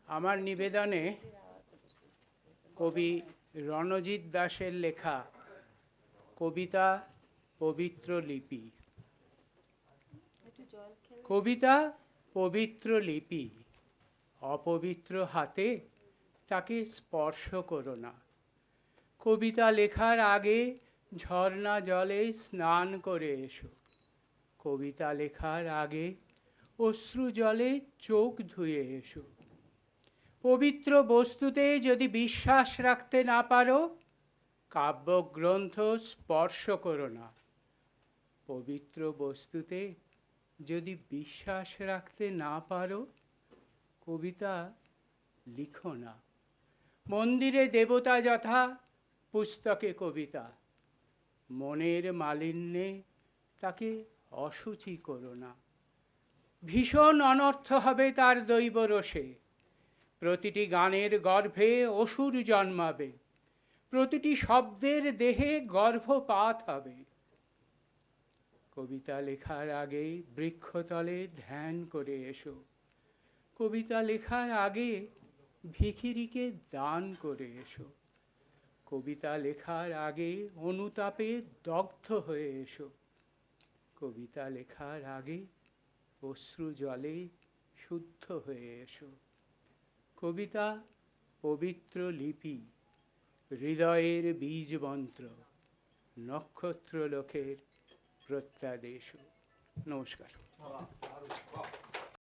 আমার নিবেদনে কবি রণজিৎ দাসের লেখা কবিতা পবিত্র লিপি। কবিতা পবিত্র লিপি, অপবিত্র হাতে তাকে স্পর্শ করো না। কবিতা লেখার আগে ঝর্ণা জলে স্নান করে এসো। কবিতা লেখার আগে অশ্রু জলে চোখ ধুয়ে এসো। পবিত্র বস্তুতে যদি বিশ্বাস রাখতে না পারো, কাব্যগ্রন্থ স্পর্শ করো না। পবিত্র বস্তুতে যদি বিশ্বাস রাখতে না পারো, কবিতা লিখো না। মন্দিরে দেবতা যথা, পুস্তকে কবিতা। মনের মালিন্যে তাকে অশুচি করো না। ভীষণ অনর্থ হবে তার দৈব রসে। প্রতিটি গানের গর্ভে অসুর জন্মাবে। প্রতিটি শব্দের দেহে গর্ভপাত হবে। কবিতা লেখার আগে বৃক্ষতলে ধ্যান করে এসো। কবিতা লেখার আগে ভিখিরিকে দান করে এসো। কবিতা লেখার আগে অনুতাপে দগ্ধ হয়ে এসো। কবিতা লেখার আগে অশ্রু জলে শুদ্ধ হয়ে এসো। কবিতা পবিত্র লিপি, হৃদয়ের বীজ মন্ত্র, নক্ষত্র লোকের প্রত্যাদেশ। নমস্কার।